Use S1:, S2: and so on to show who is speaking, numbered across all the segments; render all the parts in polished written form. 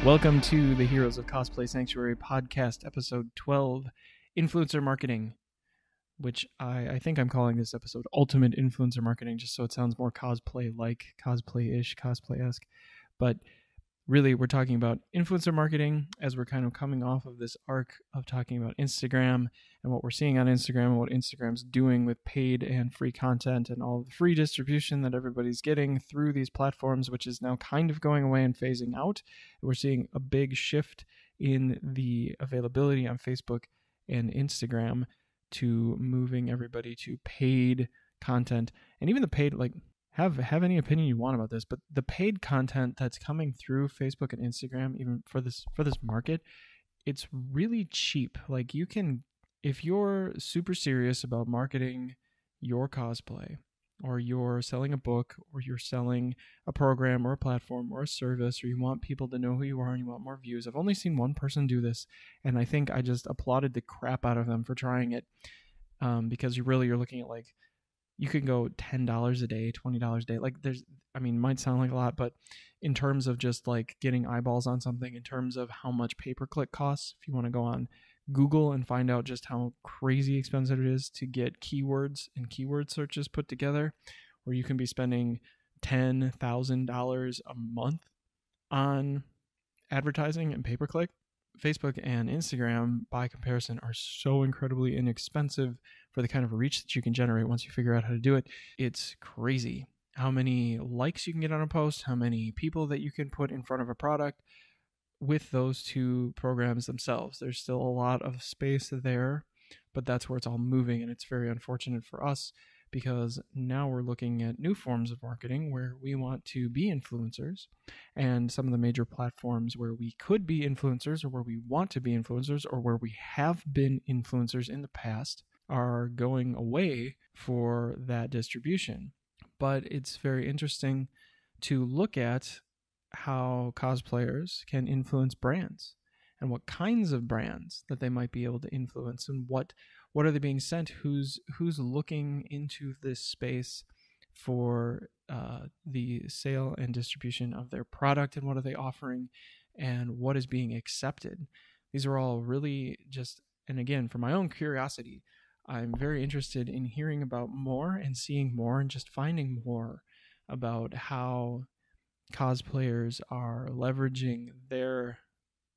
S1: Welcome to the Heroes of Cosplay Sanctuary podcast, episode 12, Influencer Marketing, which I think I'm calling this episode Ultimate Influencer Marketing, just so it sounds more cosplay-like, cosplay-ish, cosplay-esque. But really, we're talking about influencer marketing as we're kind of coming off of this arc of talking about Instagram and what we're seeing on Instagram and what Instagram's doing with paid and free content and all the free distribution that everybody's getting through these platforms, which is now kind of going away and phasing out. We're seeing a big shift in the availability on Facebook and Instagram to moving everybody to paid content, and even the paid, like, have any opinion you want about this, but the paid content that's coming through Facebook and Instagram, even for this market, it's really cheap. Like, you can, if you're super serious about marketing your cosplay, or you're selling a book, or you're selling a program or a platform or a service, or you want people to know who you are and you want more views. I've only seen one person do this, and I think I just applauded the crap out of them for trying it, because you're looking at, like, you can go $10 a day, $20 a day. Like, might sound like a lot, but in terms of just like getting eyeballs on something, in terms of how much pay-per-click costs, if you want to go on Google and find out just how crazy expensive it is to get keywords and keyword searches put together, where you can be spending $10,000 a month on advertising and pay-per-click. Facebook and Instagram, by comparison, are so incredibly inexpensive for the kind of reach that you can generate once you figure out how to do it. It's crazy how many likes you can get on a post, how many people that you can put in front of a product with those two programs themselves. There's still a lot of space there, but that's where it's all moving, and it's very unfortunate for us, because now we're looking at new forms of marketing where we want to be influencers, and some of the major platforms where we could be influencers, or where we want to be influencers, or where we have been influencers in the past are going away for that distribution. But it's very interesting to look at how cosplayers can influence brands, and what kinds of brands that they might be able to influence, and what are they being sent, who's looking into this space for the sale and distribution of their product, and what are they offering, and what is being accepted. These are all really just, and again, for my own curiosity, I'm very interested in hearing about more and seeing more and just finding more about how cosplayers are leveraging their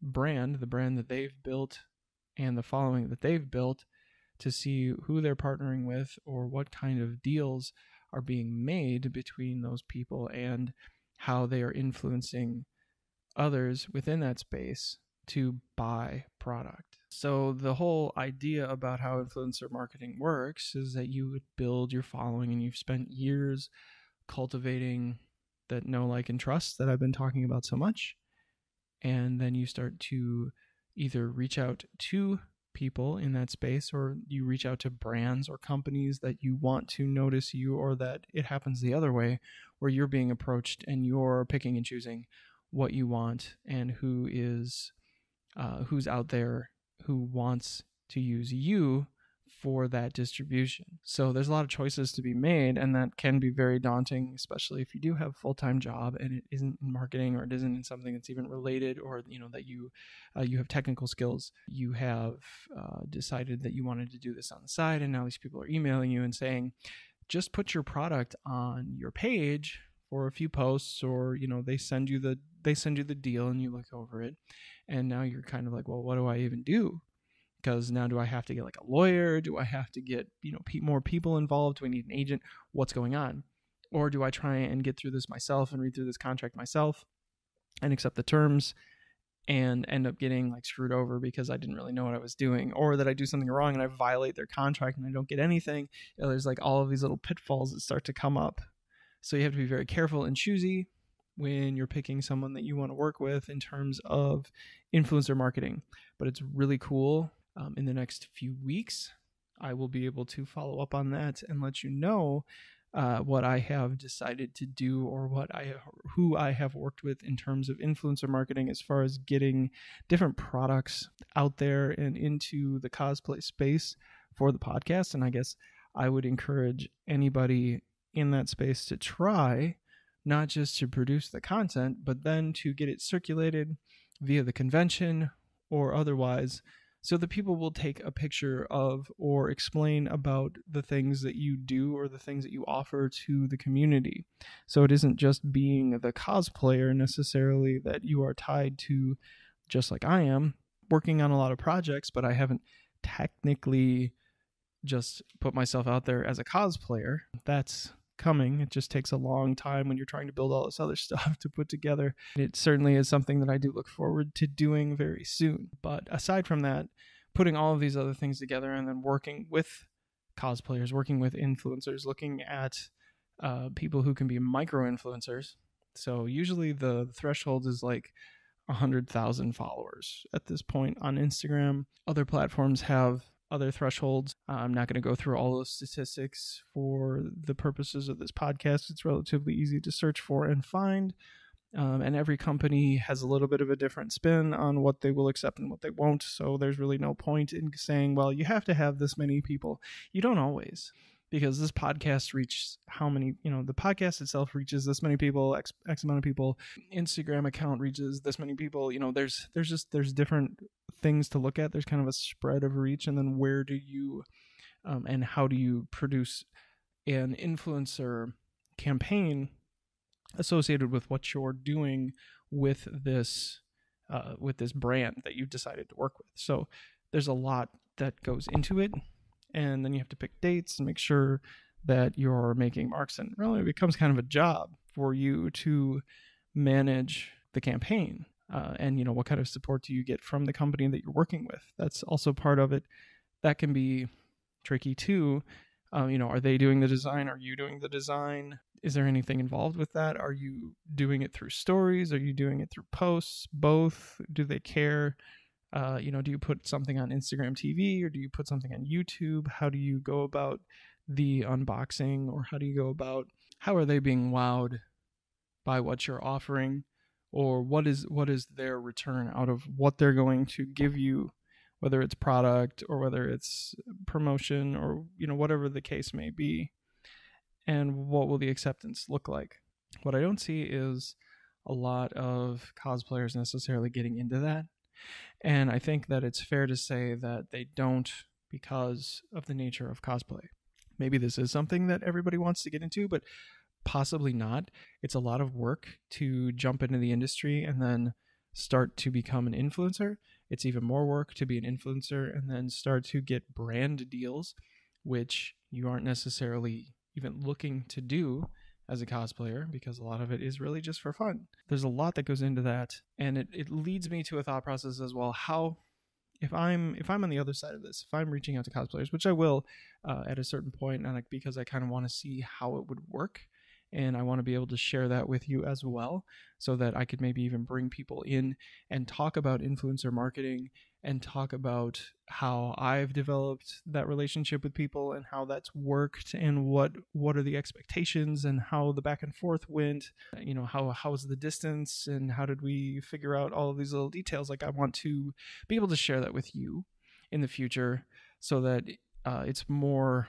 S1: brand, the brand that they've built and the following that they've built, to see who they're partnering with, or what kind of deals are being made between those people, and how they are influencing others within that space to buy product. So the whole idea about how influencer marketing works is that you would build your following, and you've spent years cultivating that know, like, and trust that I've been talking about so much. And then you start to either reach out to people in that space, or you reach out to brands or companies that you want to notice you, or that it happens the other way, where you're being approached and you're picking and choosing what you want, and who's out there who wants to use you for that distribution. So there's a lot of choices to be made, and that can be very daunting, especially if you do have a full-time job and it isn't in marketing, or it isn't in something that's even related, or that you have technical skills. You have decided that you wanted to do this on the side, and now these people are emailing you and saying, just put your product on your page for a few posts, or they send you the deal, and you look over it, and now you're kind of like, well, what do I even do? Because now, do I have to get like a lawyer? Do I have to get more people involved? Do I need an agent? What's going on? Or do I try and get through this myself and read through this contract myself and accept the terms, and end up getting like screwed over because I didn't really know what I was doing, or that I do something wrong and I violate their contract and I don't get anything? There's like all of these little pitfalls that start to come up. So you have to be very careful and choosy when you're picking someone that you want to work with in terms of influencer marketing. But it's really cool. In the next few weeks, I will be able to follow up on that and let you know what I have decided to do, or who I have worked with in terms of influencer marketing, as far as getting different products out there and into the cosplay space for the podcast. And I guess I would encourage anybody in that space to try, not just to produce the content, but then to get it circulated via the convention or otherwise, so that people will take a picture of or explain about the things that you do or the things that you offer to the community. So it isn't just being the cosplayer necessarily that you are tied to, just like I am, working on a lot of projects, but I haven't technically just put myself out there as a cosplayer. That's coming. It just takes a long time when you're trying to build all this other stuff to put together. It certainly is something that I do look forward to doing very soon. But aside from that, putting all of these other things together and then working with cosplayers, working with influencers, looking at people who can be micro influencers. So usually the threshold is like 100,000 followers at this point on Instagram. Other platforms have other thresholds. I'm not going to go through all those statistics for the purposes of this podcast. It's relatively easy to search for and find. And every company has a little bit of a different spin on what they will accept and what they won't. So there's really no point in saying, well, you have to have this many people. You don't always. Because this podcast reaches how many, the podcast itself reaches this many people, X amount of people. Instagram account reaches this many people. There's different things to look at. There's kind of a spread of reach. And then where do you and how do you produce an influencer campaign associated with what you're doing with this brand that you've decided to work with? So there's a lot that goes into it. And then you have to pick dates and make sure that you're making marks. And really, it becomes kind of a job for you to manage the campaign. And, what kind of support do you get from the company that you're working with? That's also part of it. That can be tricky too. Are they doing the design? Are you doing the design? Is there anything involved with that? Are you doing it through stories? Are you doing it through posts? Both? Do they care? Do you put something on Instagram TV or do you put something on YouTube? How do you go about the unboxing, or how are they being wowed by what you're offering, or what is their return out of what they're going to give you, whether it's product or whether it's promotion or, whatever the case may be, and what will the acceptance look like? What I don't see is a lot of cosplayers necessarily getting into that. And I think that it's fair to say that they don't, because of the nature of cosplay. Maybe this is something that everybody wants to get into, but possibly not. It's a lot of work to jump into the industry and then start to become an influencer. It's even more work to be an influencer and then start to get brand deals, which you aren't necessarily even looking to do as a cosplayer, because a lot of it is really just for fun. There's a lot that goes into that, and it leads me to a thought process as well. How, if I'm on the other side of this, if I'm reaching out to cosplayers, which I will at a certain point, and because I kind of want to see how it would work, and I want to be able to share that with you as well, so that I could maybe even bring people in and talk about influencer marketing and talk about how I've developed that relationship with people and how that's worked and what are the expectations and how the back and forth went, how's the distance and how did we figure out all of these little details. Like, I want to be able to share that with you in the future so that it's more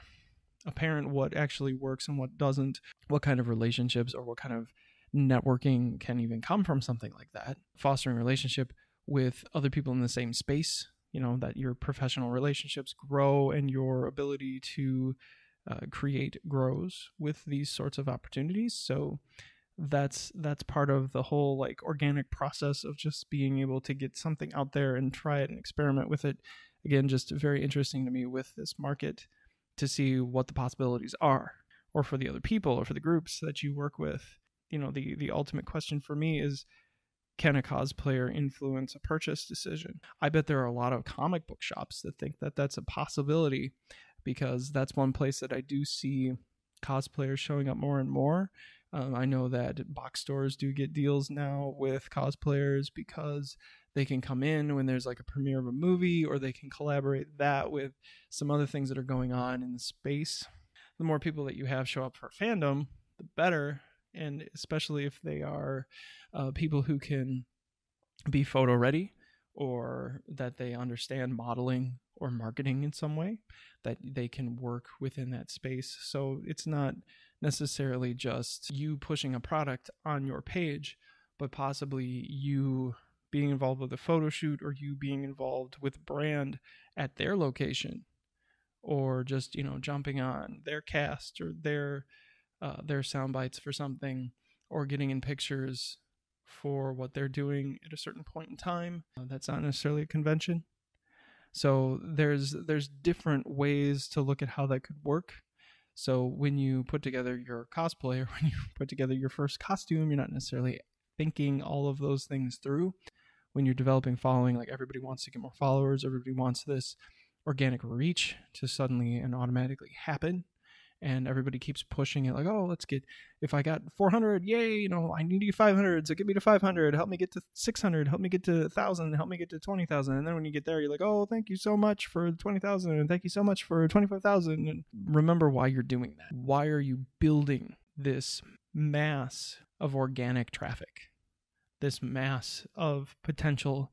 S1: apparent what actually works and what doesn't, what kind of relationships or what kind of networking can even come from something like that. Fostering relationship with other people in the same space, that your professional relationships grow and your ability to create grows with these sorts of opportunities. So that's part of the whole like organic process of just being able to get something out there and try it and experiment with it. Again, just very interesting to me with this market to see what the possibilities are, or for the other people or for the groups that you work with. The ultimate question for me is, can a cosplayer influence a purchase decision? I bet there are a lot of comic book shops that think that that's a possibility, because that's one place that I do see cosplayers showing up more and more. I know that box stores do get deals now with cosplayers because they can come in when there's like a premiere of a movie, or they can collaborate that with some other things that are going on in the space. The more people that you have show up for fandom, the better. And especially if they are people who can be photo ready, or that they understand modeling or marketing in some way, that they can work within that space. So it's not necessarily just you pushing a product on your page, but possibly you being involved with a photo shoot, or you being involved with brand at their location, or just, jumping on their cast or their sound bites for something, or getting in pictures for what they're doing at a certain point in time. That's not necessarily a convention. So there's different ways to look at how that could work. So when you put together your cosplay, or when you put together your first costume, you're not necessarily thinking all of those things through. When you're developing following, like everybody wants to get more followers, everybody wants this organic reach to suddenly and automatically happen, and everybody keeps pushing it like, oh, let's get, if I got 400, yay, I need to get 500, so get me to 500, help me get to 600, help me get to 1,000, help me get to 20,000. And then when you get there, you're like, oh, thank you so much for 20,000, and thank you so much for 25,000. And remember why you're doing that. Why are you building this mass of organic traffic, this mass of potential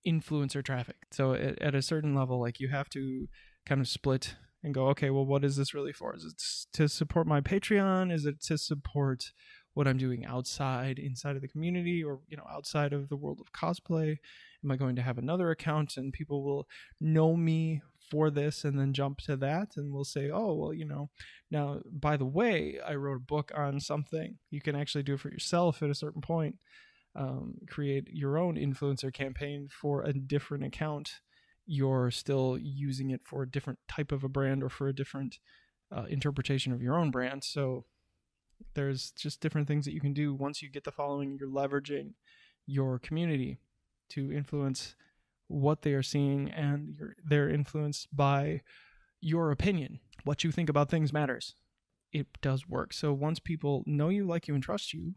S1: influencer traffic? So at a certain level, like, you have to kind of split and go, okay, well, what is this really for? Is it to support my Patreon? Is it to support what I'm doing inside of the community, or, outside of the world of cosplay? Am I going to have another account and people will know me for this and then jump to that and will say, oh, well, now, by the way, I wrote a book on something. You can actually do it for yourself at a certain point. Create your own influencer campaign for a different account. You're still using it for a different type of a brand, or for a different interpretation of your own brand. So there's just different things that you can do. Once you get the following, you're leveraging your community to influence what they are seeing, and they're influenced by your opinion. What you think about things matters. It does work. So once people know you, like you, and trust you,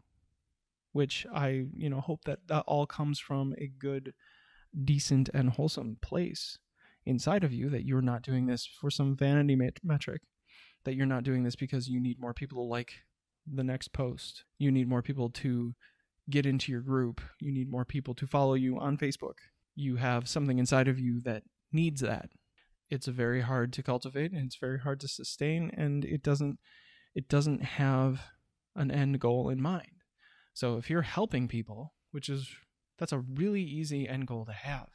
S1: which I, hope that all comes from a good, decent, and wholesome place inside of you, that you're not doing this for some vanity metric, that you're not doing this because you need more people to like the next post, you need more people to get into your group, you need more people to follow you on Facebook. You have something inside of you that needs that. It's very hard to cultivate, and it's very hard to sustain, and it doesn't have an end goal in mind. So if you're helping people, that's a really easy end goal to have.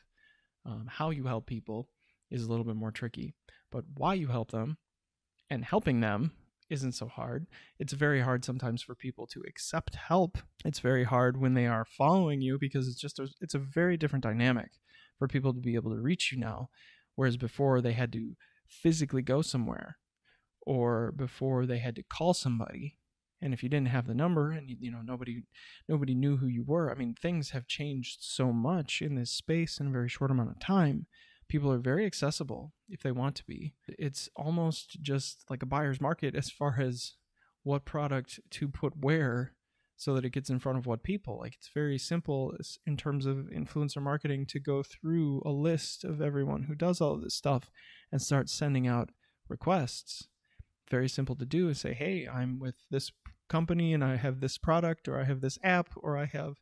S1: How you help people is a little bit more tricky, but why you help them and helping them isn't so hard. It's very hard sometimes for people to accept help. It's very hard when they are following you, because it's a very different dynamic for people to be able to reach you now, whereas before they had to physically go somewhere, or before they had to call somebody. And if you didn't have the number, and nobody knew who you were. I mean, things have changed so much in this space in a very short amount of time. People are very accessible if they want to be. It's almost just like a buyer's market as far as what product to put where, so that it gets in front of what people. Like, it's very simple in terms of influencer marketing to go through a list of everyone who does all of this stuff and start sending out requests. Very simple to do, is say, hey, I'm with this company and I have this product, or I have this app, or I have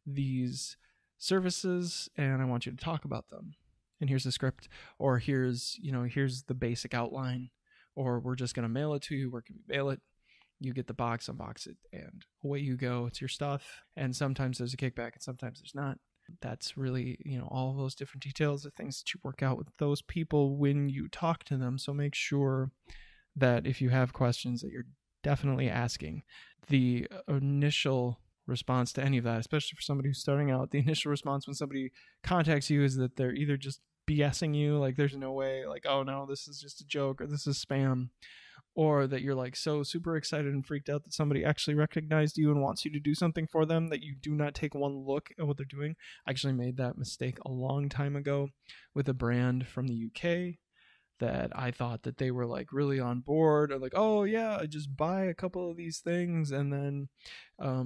S1: these services, and I want you to talk about them. And here's the script, or here's the basic outline, or we're just going to mail it to you. Where can we mail it? You get the box, unbox it, and away you go. It's your stuff. And sometimes there's a kickback and sometimes there's not. That's really, all of those different details are things that you work out with those people when you talk to them. So make sure that if you have questions, that you're definitely asking. The initial response to any of that, especially for somebody who's starting out, the initial response when somebody contacts you is that they're either just BSing you, like there's no way, like, oh no, this is just a joke, or this is spam, or that you're like so super excited and freaked out that somebody actually recognized you and wants you to do something for them, that you do not take one look at what they're doing. I actually made that mistake a long time ago with a brand from the UK that I thought that they were like really on board, or like, oh yeah, I just buy a couple of these things and then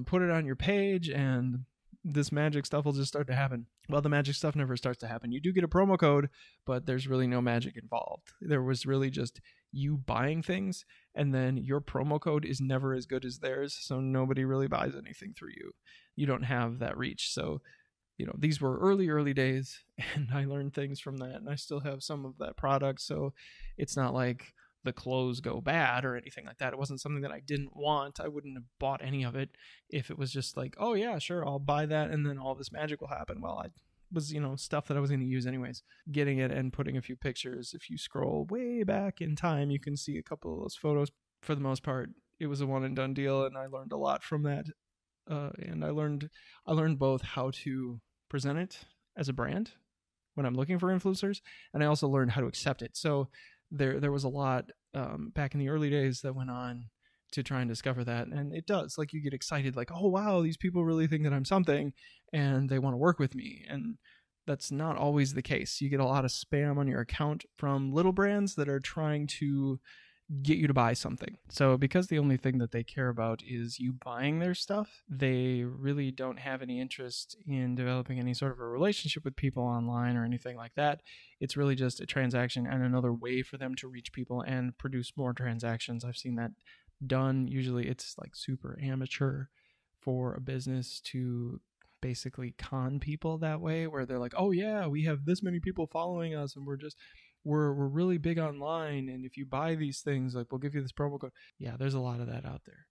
S1: put it on your page and this magic stuff will just start to happen. Well, the magic stuff never starts to happen. You do get a promo code, but there's really no magic involved. There was really just you buying things, and then your promo code is never as good as theirs, so nobody really buys anything through you. You don't have that reach. So these were early days, and I learned things from that, and I still have some of that product. So it's not like the clothes go bad or anything like that. It wasn't something that I didn't want. I wouldn't have bought any of it if it was just like, oh yeah, sure, I'll buy that and then all this magic will happen. Well, I was, stuff that I was going to use anyways. Getting it and putting a few pictures. If you scroll way back in time, you can see a couple of those photos. For the most part, it was a one and done deal, and I learned a lot from that. And I learned both how to present it as a brand when I'm looking for influencers, and I also learned how to accept it. So there was a lot back in the early days that went on to try and discover that, and it does. Like, you get excited, like, oh wow, these people really think that I'm something, and they want to work with me, and that's not always the case. You get a lot of spam on your account from little brands that are trying to get you to buy something. So because the only thing that they care about is you buying their stuff, they really don't have any interest in developing any sort of a relationship with people online or anything like that. It's really just a transaction and another way for them to reach people and produce more transactions. I've seen that done. Usually it's like super amateur for a business to basically con people that way, where they're like, oh yeah, we have this many people following us and we're really big online, and if you buy these things, like, we'll give you this promo code. Yeah, there's a lot of that out there.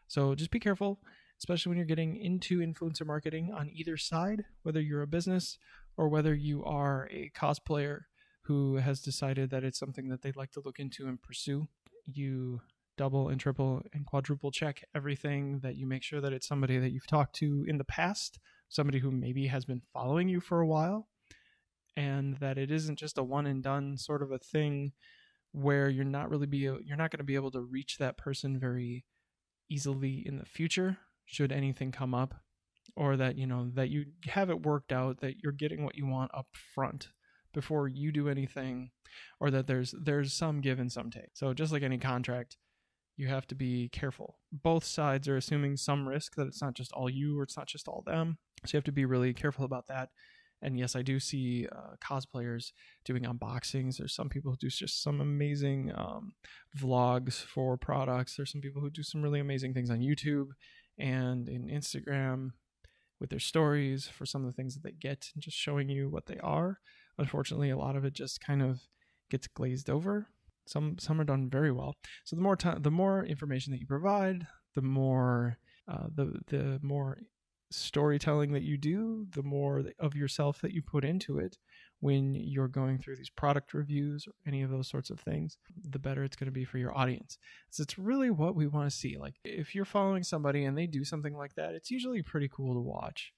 S1: So just be careful, especially when you're getting into influencer marketing on either side, whether you're a business or whether you are a cosplayer who has decided that it's something that they'd like to look into and pursue. You double and triple and quadruple check everything, that you make sure that it's somebody that you've talked to in the past, somebody who maybe has been following you for a while, and that it isn't just a one and done sort of a thing where you're not going to be able to reach that person very easily in the future should anything come up, or that that you have it worked out, that you're getting what you want up front before you do anything, or that there's some give and some take. So just like any contract, you have to be careful. Both sides are assuming some risk, that it's not just all you or it's not just all them. So you have to be really careful about that. And yes, I do see cosplayers doing unboxings. There's some people who do just some amazing vlogs for products. There's some people who do some really amazing things on YouTube and in Instagram with their stories for some of the things that they get, and just showing you what they are. Unfortunately, a lot of it just kind of gets glazed over. Some are done very well. So the more information that you provide, the more the more storytelling that you do, the more of yourself that you put into it when you're going through these product reviews or any of those sorts of things, the better it's going to be for your audience. So it's really what we want to see. Like, if you're following somebody and they do something like that, it's usually pretty cool to watch.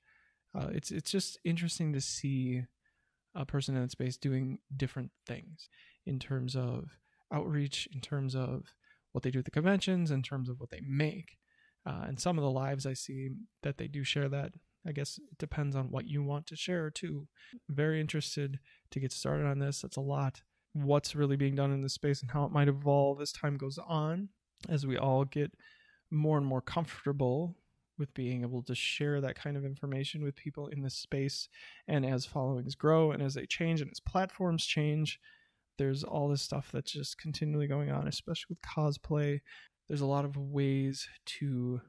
S1: It's just interesting to see a person in that space doing different things in terms of outreach, in terms of what they do at the conventions, in terms of what they make. And some of the lives I see that they do share that. I guess it depends on what you want to share too. Very interested to get started on this. That's a lot. What's really being done in this space and how it might evolve as time goes on, as we all get more and more comfortable with being able to share that kind of information with people in this space. And as followings grow and as they change and as platforms change, there's all this stuff that's just continually going on, especially with cosplay. There's a lot of ways to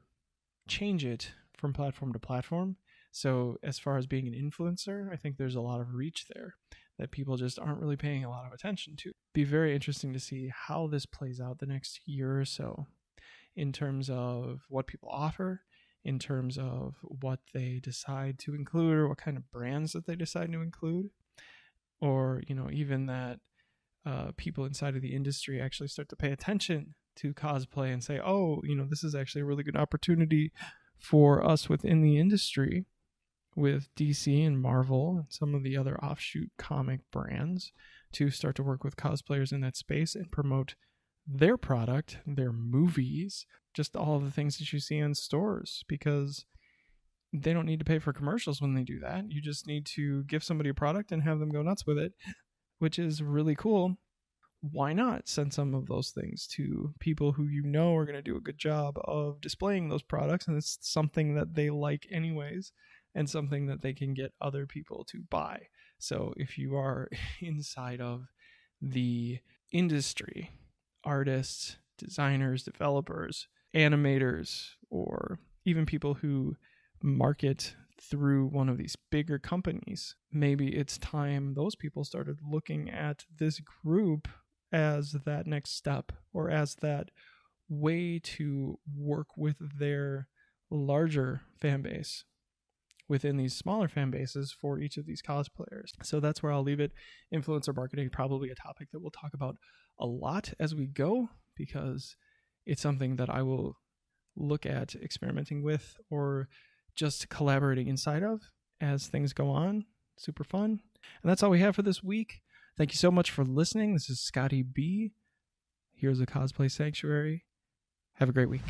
S1: change it from platform to platform. So as far as being an influencer, I think there's a lot of reach there that people just aren't really paying a lot of attention to. Be very interesting to see how this plays out the next year or so, in terms of what people offer, in terms of what they decide to include, or what kind of brands that they decide to include, or even that people inside of the industry actually start to pay attention to cosplay and say, oh, this is actually a really good opportunity for us within the industry, with DC and Marvel and some of the other offshoot comic brands, to start to work with cosplayers in that space and promote their product, their movies, just all of the things that you see in stores, because they don't need to pay for commercials when they do that. You just need to give somebody a product and have them go nuts with it, which is really cool. Why not send some of those things to people who are going to do a good job of displaying those products, and it's something that they like anyways, and something that they can get other people to buy. So if you are inside of the industry, artists, designers, developers, animators, or even people who market through one of these bigger companies, maybe it's time those people started looking at this group as that next step, or as that way to work with their larger fan base within these smaller fan bases for each of these cosplayers. So that's where I'll leave it. Influencer marketing, probably a topic that we'll talk about a lot as we go, because it's something that I will look at experimenting with or just collaborating inside of as things go on. Super fun. And that's all we have for this week. Thank you so much for listening. This is Scotty B. Here's a Cosplay Sanctuary. Have a great week.